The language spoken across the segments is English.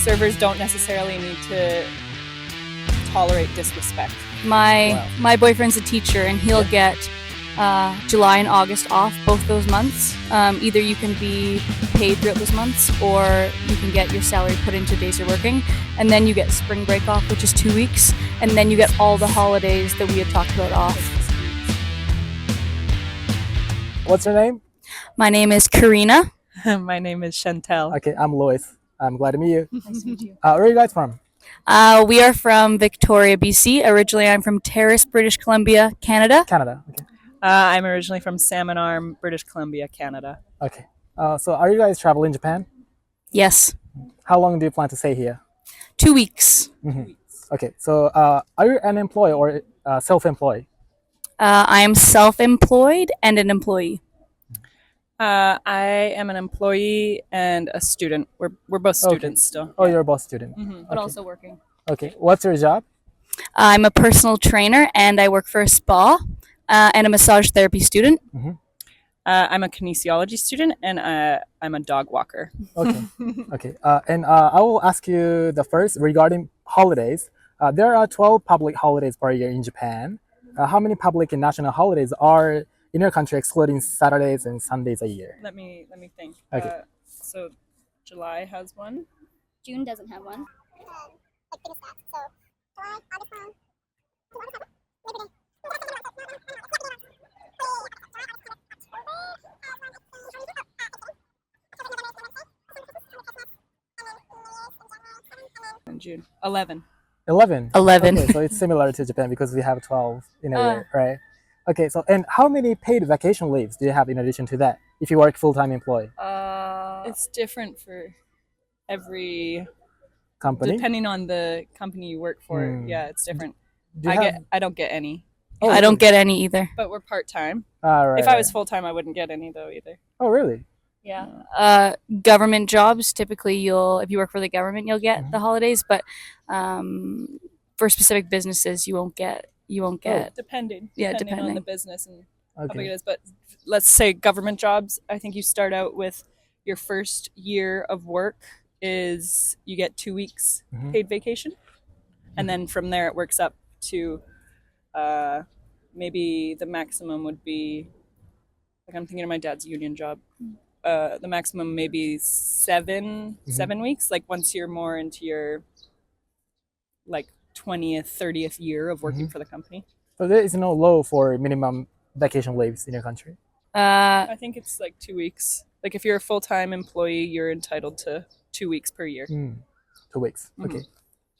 servers don't necessarily need to tolerate disrespect. My boyfriend's a teacher, and he'll get July and August off, both those months. Either you can be paid throughout those months, or you can get your salary put into days you're working, and then you get spring break off, which is 2 weeks, and then you get all the holidays that we had talked about off. What's your name? My name is Karina. My name is Chantel. Okay, I'm Louis. I'm glad to meet you. Nice to meet you. Where are you guys from? We are from Victoria, BC. Originally, I'm from Terrace, British Columbia, Canada. Canada. Okay. I'm originally from Salmon Arm, British Columbia, Canada. Okay. So are you guys traveling Japan? Yes. How long do you plan to stay here? 2 weeks. Okay. So are you an employee or self-employed? I am self-employed and an employee. I am an employee and a student. We're both students still. Oh, you're both student. But also working. Okay. What's your job? I'm a personal trainer, and I work for a spa and a massage therapy student. I'm a kinesiology student, and I'm a dog walker. Okay. Okay. And I will ask you the first regarding holidays. There are 12 public holidays per year in Japan. How many public and national holidays are in your country, excluding Saturdays and Sundays a year? Let me think. Okay. So July has one. June doesn't have one. In June. 11. 11. 11. Okay, so it's similar to Japan because we have 12 in a year, right? Okay, so and how many paid vacation leaves do you have in addition to that if you work full-time employee? It's different for every Company? depending on the company you work for. Yeah, it's different. Do you have- I don't get any, Oh, I don't get any either. but we're part-time. Right, If I was right. full-time, I wouldn't get any though either. Oh, really? Yeah. Government jobs, typically if you work for the government, you'll get the holidays, but for specific businesses, you won't get. Depending. Yeah, on depending. the business and how big it Okay. is. But let's say government jobs, I think you start out with your first year of work is you get 2 weeks paid vacation. And then from there it works up to maybe the maximum would be, like I'm thinking of my dad's union job. The maximum maybe seven weeks, like once you're more into your like 20th, 30th year of working for the company. So there is no law for minimum vacation leaves in your country? I think it's like 2 weeks. Like if you're a full-time employee, you're entitled to 2 weeks per year. 2 weeks. Okay.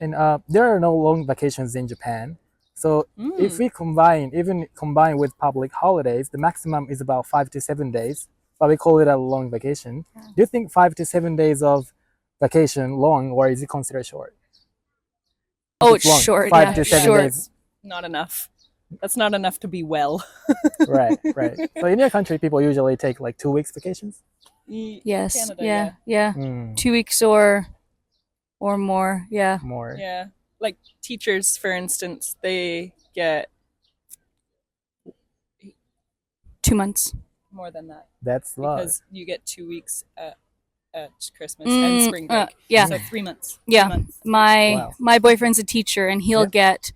And there are no long vacations in Japan. So if we combine with public holidays, the maximum is about 5 to 7 days, but we call it a long vacation. Do you think 5 to 7 days of vacation long, or is it considered short? Oh, It's long. it's short. 5 yeah, to 7 short. days. Not enough. That's not enough to be well. Right, right. So in your country, people usually take like 2 weeks vacations? Yes. Canada, yeah. 2 weeks or more. Yeah. More. Yeah. Like teachers, for instance, they get 2 months. more than that That's a lot. because you get 2 weeks at Christmas and spring break. yeah. So 3 months. Yeah. 3 months. Wow. My boyfriend's a teacher, and he'll get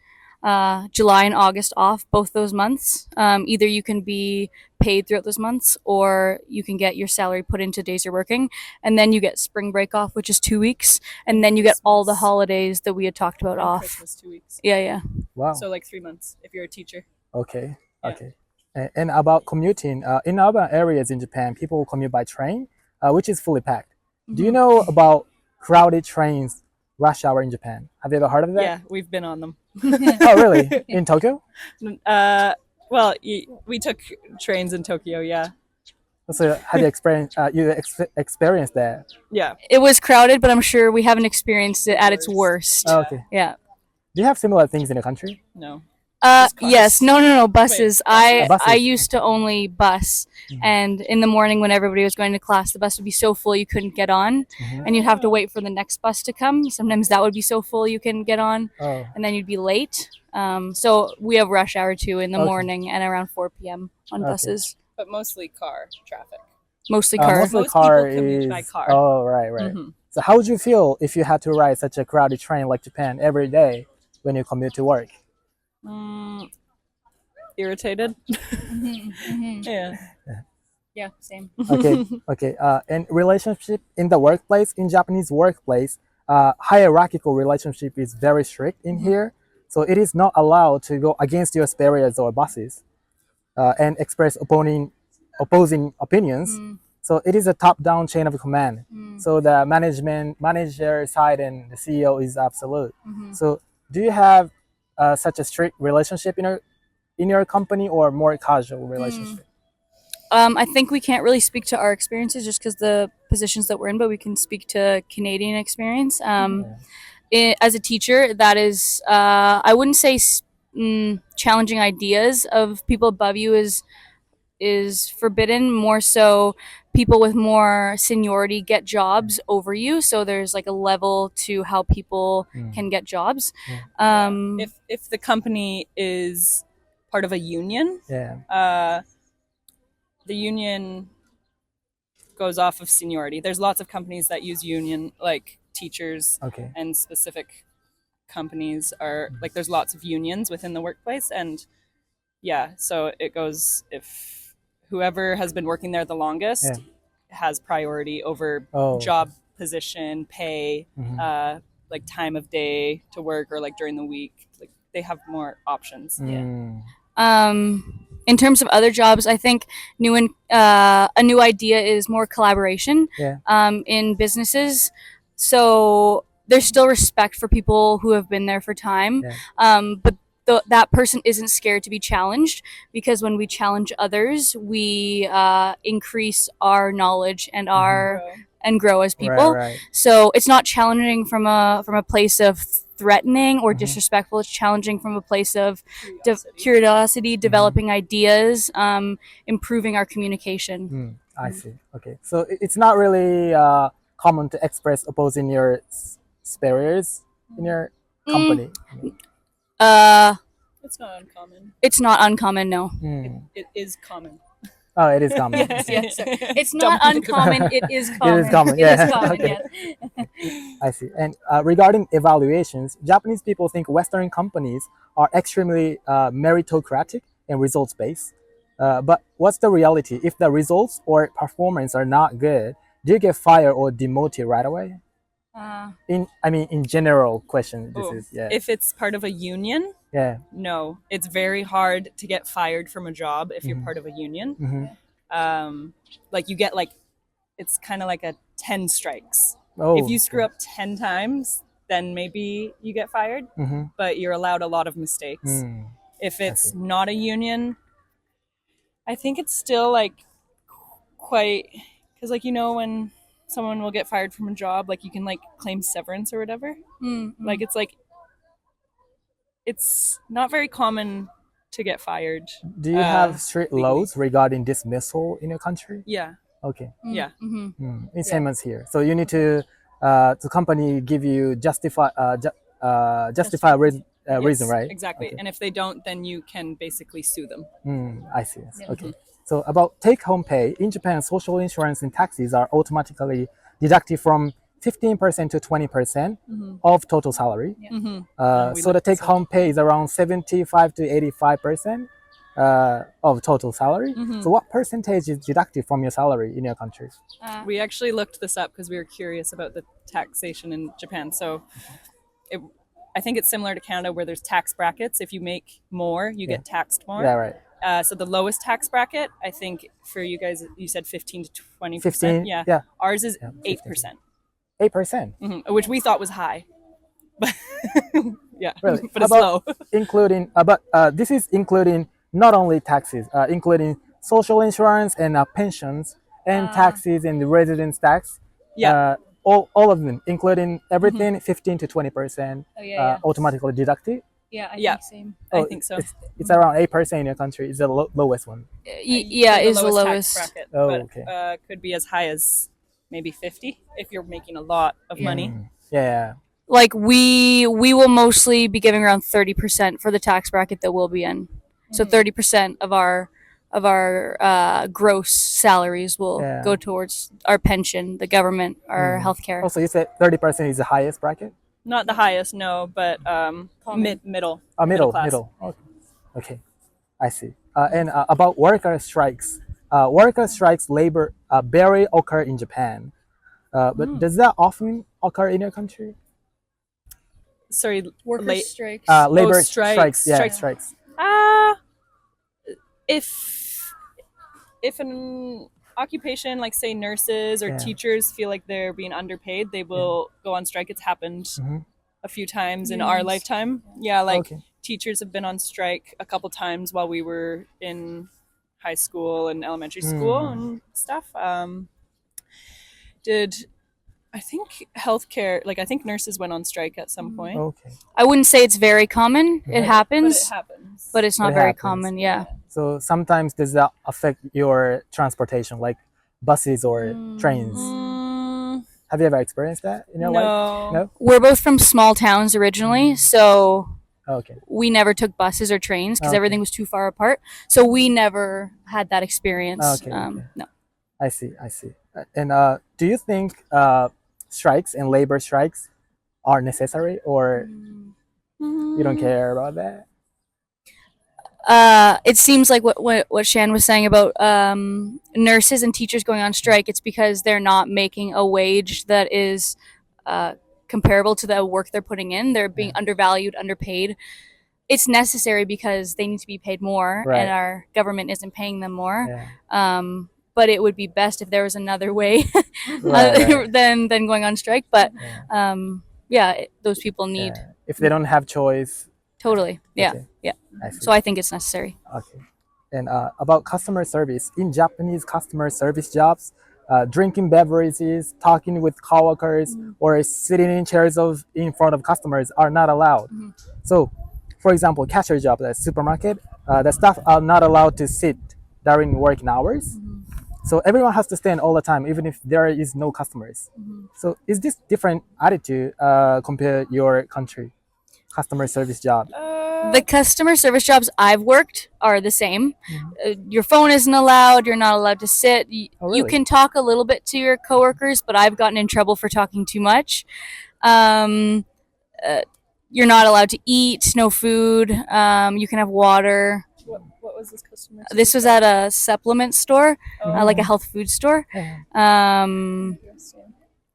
July and August off, both those months. Either you can be paid throughout those months, or you can get your salary put into days you're working, and then you get spring break off, which is 2 weeks, and then you get all the holidays that we had talked about And off. Christmas 2 weeks. Yeah. Wow. So like 3 months if you're a teacher. Okay. Yeah. Okay. And about commuting, in urban areas in Japan, people commute by train, which is fully packed. Do you know about crowded trains rush hour in Japan? Have you ever heard of that? Yeah, we've been on them. Oh, really? In Tokyo? Well, we took trains in Tokyo. Yeah. So have you experienced that? Yeah. It was crowded, but I'm sure we haven't experienced it at its worst. Oh, okay. Yeah. Do you have similar things in the country? No. Just cars. Yes. No. Buses. Wait, buses. I used to only bus, and in the morning when everybody was going to class, the bus would be so full you couldn't get on, and you'd have to wait for the next bus to come. Sometimes that would be so full you couldn't get on, Oh. and then you'd be late. So we have rush hour too in the Okay. morning and around 4 p.m. on Okay. But mostly car traffic. Mostly cars. Mostly Most car people commute is. by car. Oh, right. Mhm. So how would you feel if you had to ride such a crowded train like Japan every day when you commute to work? Irritated. Yeah. Yeah, same. Okay, okay. And relationship in the workplace, in Japanese workplace, hierarchical relationship is very strict in here. So it is not allowed to go against your superiors or bosses and express opposing opinions. So it is a top-down chain of command. So the manager side and the CEO is absolute. So do you have such a strict relationship in your company or more casual relationship? I think we can't really speak to our experiences just because the positions that we're in, but we can speak to Canadian experience. As a teacher, that is, I wouldn't say challenging ideas of people above you is forbidden. More so, people with more seniority get jobs over you. So there's like a level to how people can get jobs. If the company is part of a union, the union goes off of seniority. There's lots of companies that use union, like teachers, and specific companies are like there's lots of unions within the workplace, and so it goes if whoever has been working there the longest has priority over job position, pay, like time of day to work or like during the week. Like they have more options. In terms of other jobs, I think a new idea is more collaboration in businesses. So there's still respect for people who have been there for time, but that person isn't scared to be challenged, because when we challenge others, we increase our knowledge and and grow as people. So it's not challenging from a place of threatening or disrespectful. It's challenging from a place of curiosity, developing ideas, improving our communication. I see. Okay, so it's not really common to express opposing your superiors in your company. It's not uncommon. It's not uncommon, no. It is common. Oh, it is common. Yes. It's not uncommon. It is common. It is common. It is common. Okay. Yes. I see. And regarding evaluations, Japanese people think Western companies are extremely meritocratic and results-based. But what's the reality? If the results or performance are not good, do you get fired or demoted right away? In general question, this is If it's part of a union, no, it's very hard to get fired from a job if you're part of a union. Like you get it's kind of like a 10 strikes. If you screw up 10 times, then maybe you get fired, but you're allowed a lot of mistakes. If it's not a union, I think it's still quite, because when someone will get fired from a job, you can claim severance or whatever. It's not very common to get fired. Do you have strict laws regarding dismissal in your country? Yeah. Okay. Yeah. It's same as here. So you need to the company give you justify reason, right? Exactly. Okay. And if they don't, then you can basically sue them. I see. Okay. So about take-home pay, in Japan, social insurance and taxes are automatically deducted from 15% to 20% of total salary. So the take-home pay is around 75 to 85% of total salary. So what percentage is deducted from your salary in your country? We actually looked this up because we were curious about the taxation in Japan. So I think it's similar to Canada where there's tax brackets. If you make more, you get taxed more. Yeah, right. So the lowest tax bracket, I think for you guys, you said 15 to 20%. 15, yeah. Ours is 8%. 8%? Which we thought was high. But yeah, really? But it's low. This is including not only taxes, including social insurance and pensions and taxes and the residence tax. Yeah. All of them, including everything, 15 to 20% automatically deducted. Yeah, I think same. I think so. It's around 8% in your country. It's the lowest one. Yeah, it's the lowest. Tax bracket, okay. Could be as high as maybe 50 if you're making a lot of money. Yeah. We will mostly be giving around 30% for the tax bracket that we'll be in. So 30% of our gross salaries will Yeah. go towards our pension, the government, our healthcare. Also, you said 30% is the highest bracket? Not the highest, no, but middle. Middle. class. Okay. I see. And about worker strikes. Worker strikes labor barely occur in Japan. But does that often occur in your country? Sorry, Worker strikes. Labor strikes. Yeah, Strikes. strikes. If an occupation like say nurses or Yeah. teachers feel like they're being underpaid, they will go on strike. It's happened a few times in our lifetime. Yeah, like Okay. teachers have been on strike a couple times while we were in high school and elementary school and stuff. I think healthcare, like I think nurses went on strike at some point. Okay. I wouldn't say it's very common. It But it happens, happens. but it's not It very happens. common. Yeah. So sometimes does that affect your transportation, like buses or trains? Have you ever experienced that in your life? No. We're both from small towns originally, so Okay. we never took buses or trains because Okay. everything was too far apart. So we never had that experience. Okay, okay. No. I see. And do you think strikes and labor strikes are necessary, or you don't care about that? It seems like what Shan was saying about nurses and teachers going on strike. It's because they're not making a wage that is comparable to the work they're putting in. They're being undervalued, underpaid. It's necessary because they need to be paid more, Right. and our government isn't paying them more. Yeah. But it would be best if there was another way Right. than going on strike. But those people need Yeah. If they don't have choice. totally. Yeah, Okay. yeah. I see. So I think it's necessary. Okay. And about customer service, in Japanese customer service jobs, drinking beverages, talking with coworkers, or sitting in chairs in front of customers are not allowed. So, for example, cashier job at a supermarket, the staff are not allowed to sit during working hours. So everyone has to stand all the time, even if there is no customers. So is this different attitude compared your country customer service job? The customer service jobs I've worked are the same. Your phone isn't allowed. You're not allowed to sit. You really? can talk a little bit to your coworkers, but I've gotten in trouble for talking too much. You're not allowed to eat. No food. You can have water. What was this customer? This was at a supplement store, like a health food store.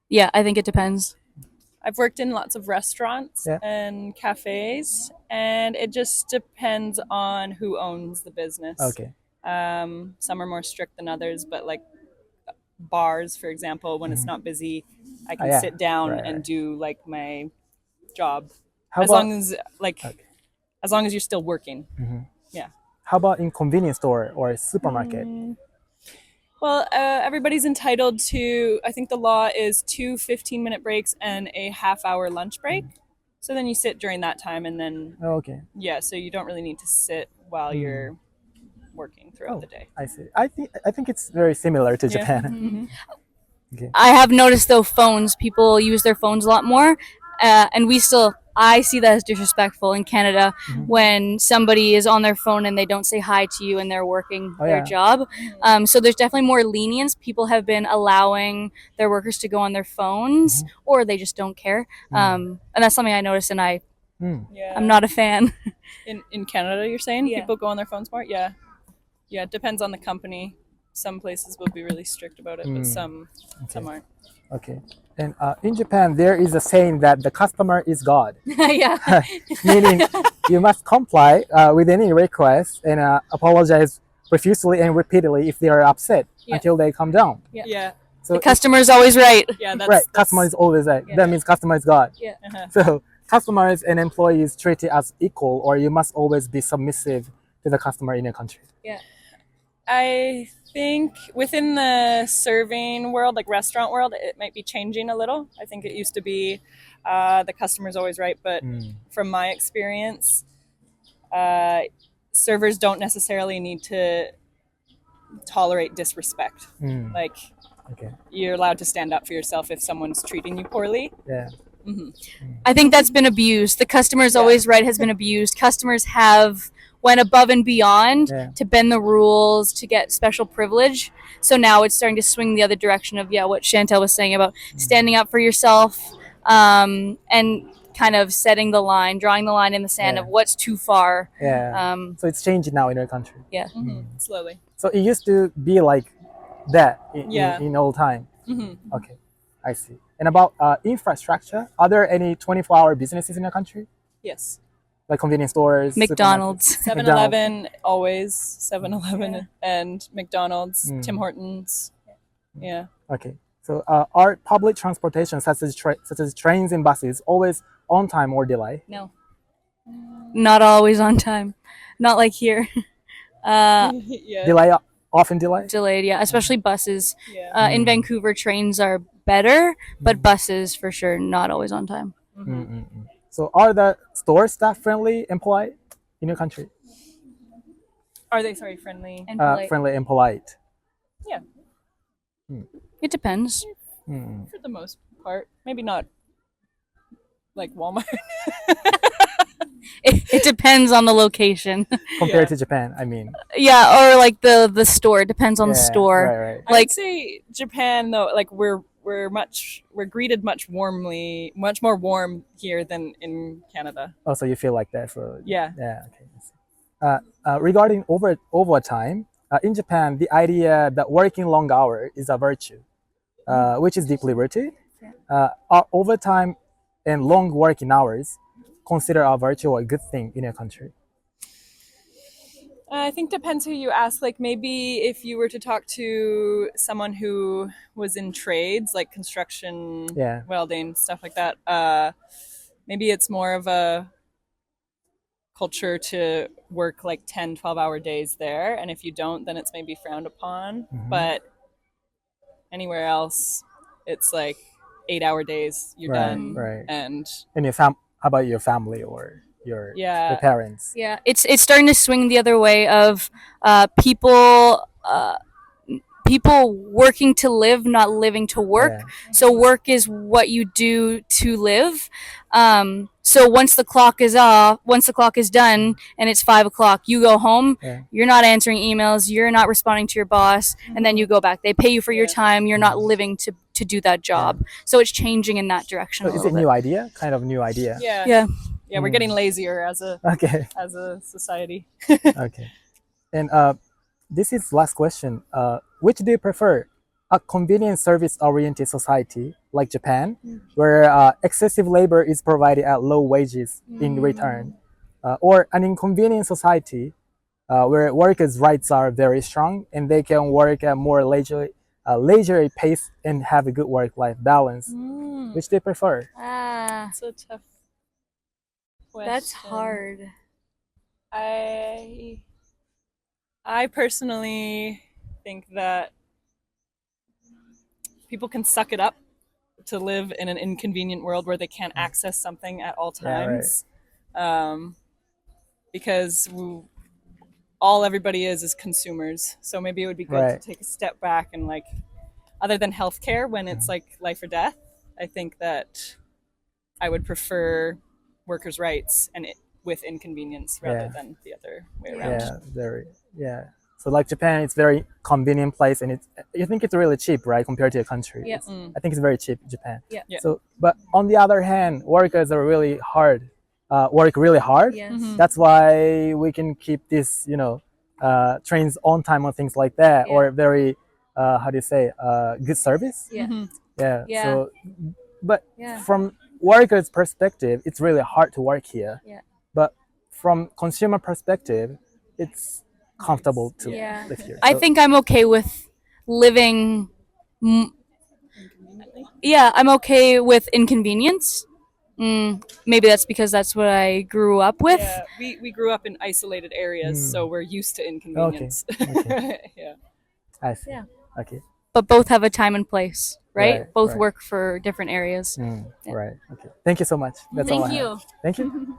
Yeah, I think it depends. I've worked in lots of restaurants and cafes, and it just depends on who owns the business. Okay. Some are more strict than others, but like bars, for example, when it's not busy, I can sit down and do like my job as long as you're still working. Yeah. How about in convenience store or supermarket? Well, everybody's entitled to, I think the law is 2 15-minute breaks and a half-hour lunch break. So then you sit during that time, and then, Okay. yeah, so you don't really need to sit while you're working throughout the day. I see. I think it's very similar to Japan. I have noticed though people use their phones a lot more, and I see that as disrespectful in Canada when somebody is on their phone and they don't say hi to you and they're working their job. So there's definitely more lenience. People have been allowing their workers to go on their phones, or they just don't care. And that's something I noticed, and I'm not a fan. In Canada, you're saying? Yeah. People go on their phones more? Yeah. Yeah, it depends on the company. Some places will be really strict about it, but some aren't. Okay. And in Japan, there is a saying that the customer is God. Yeah. Meaning you must comply with any request and apologize profusely and repeatedly if they are upset until they calm down. Yeah. So The customer is always right. Yeah, right, customer is always right. That means customer is God. Yeah. So customers and employees treated as equal, or you must always be submissive to the customer in your country. Yeah. I think within the serving world, like restaurant world, it might be changing a little. I think it used to be the customer's always right, but from my experience, servers don't necessarily need to tolerate disrespect. Like, you're allowed to stand up for yourself if someone's treating you poorly. Yeah. I think that's been abused. The customer is always right has been abused. Customers have went above and beyond Yeah. to bend the rules, to get special privilege. So now it's starting to swing the other direction of, what Chantel was saying about standing up for yourself, and kind of setting the line, drawing the line in the sand Yeah. of what's too far. Yeah. So it's changing now in our country. Yeah. Slowly. So it used to be like that Yeah. in old time. Mm-hmm. Okay, I see. And about infrastructure, are there any 24-hour businesses in our country? Yes. Like convenience stores, McDonald's. 7-Eleven, always 7-Eleven and McDonald's, Tim Hortons. Yeah. Okay. So are public transportation such as trains and buses always on time or delay? No. Not always on time. Not like here. Yeah. Delay, often delay? Delayed, yeah. Especially buses. Yeah. In Vancouver, trains are better, but buses for sure not always on time. So are the store staff friendly and polite in your country? Are they friendly? And polite. Friendly and polite. Yeah. It depends. For the most part. Maybe not like Walmart. It depends on the location. Compared to Japan, I mean. Yeah, or like the store. It depends on the store. Right. I'd say Japan though, like we're greeted much more warm here than in Canada. Oh, so you feel like that? So Yeah. Yeah. Okay. Regarding overtime, in Japan, the idea that working long hours is a virtue, which is deeply rooted. Are overtime and long working hours considered a virtue or a good thing in your country? I think depends who you ask. Like maybe if you were to talk to someone who was in trades like construction, Yeah. welding, stuff like that, maybe it's more of a culture to work like 10, 12-hour days there. And if you don't, then it's maybe frowned upon. But anywhere else, it's like 8-hour days, you're done. Right. And How about your family or your parents? Yeah, it's starting to swing the other way of people working to live, not living to work. Yeah. So work is what you do to live. So once the clock is done and it's 5 o'clock, you go home. Yeah. You're not answering emails. You're not responding to your boss, and then you go back. They pay you for your time. You're not living to do that job. So it's changing in that direction. So a is little it bit. new idea? Kind of new idea. yeah, we're getting lazier as a Okay. society. Okay. And this is last question. Which do you prefer? A convenience service-oriented society like Japan, where excessive labor is provided at low wages in return, or an inconvenient society where workers' rights are very strong and they can work at more leisurely pace and have a good work-life balance? Which do you prefer? That's a tough question. That's hard. I personally think that people can suck it up to live in an inconvenient world where they can't access something at all times. Because all everybody is consumers. So maybe it would be good to take a step back and like, other than healthcare, when it's like life or death, I think that I would prefer workers' rights and with inconvenience rather than the other way around. So like Japan, it's very convenient place, and you think it's really cheap, right, compared to your country. Yeah. I think it's very cheap in Japan. Yeah. So, but on the other hand, workers are really hard, work really hard. Yes. That's why we can keep this, trains on time and things like that, or very, good service. Yeah. Yeah. So, but from workers' perspective, it's really hard to work here. Yeah. But from consumer perspective, it's comfortable to live here. I think I'm okay with living. I'm okay with inconvenience. Maybe that's because that's what I grew up with. Yeah, we grew up in isolated areas, so we're used to inconvenience. Okay. Yeah. I see. Yeah. Okay. But both have a time and place, right? Right, Both right. work for different areas. Right. Okay. Thank you so much. That's all I Thank have. you. Thank you.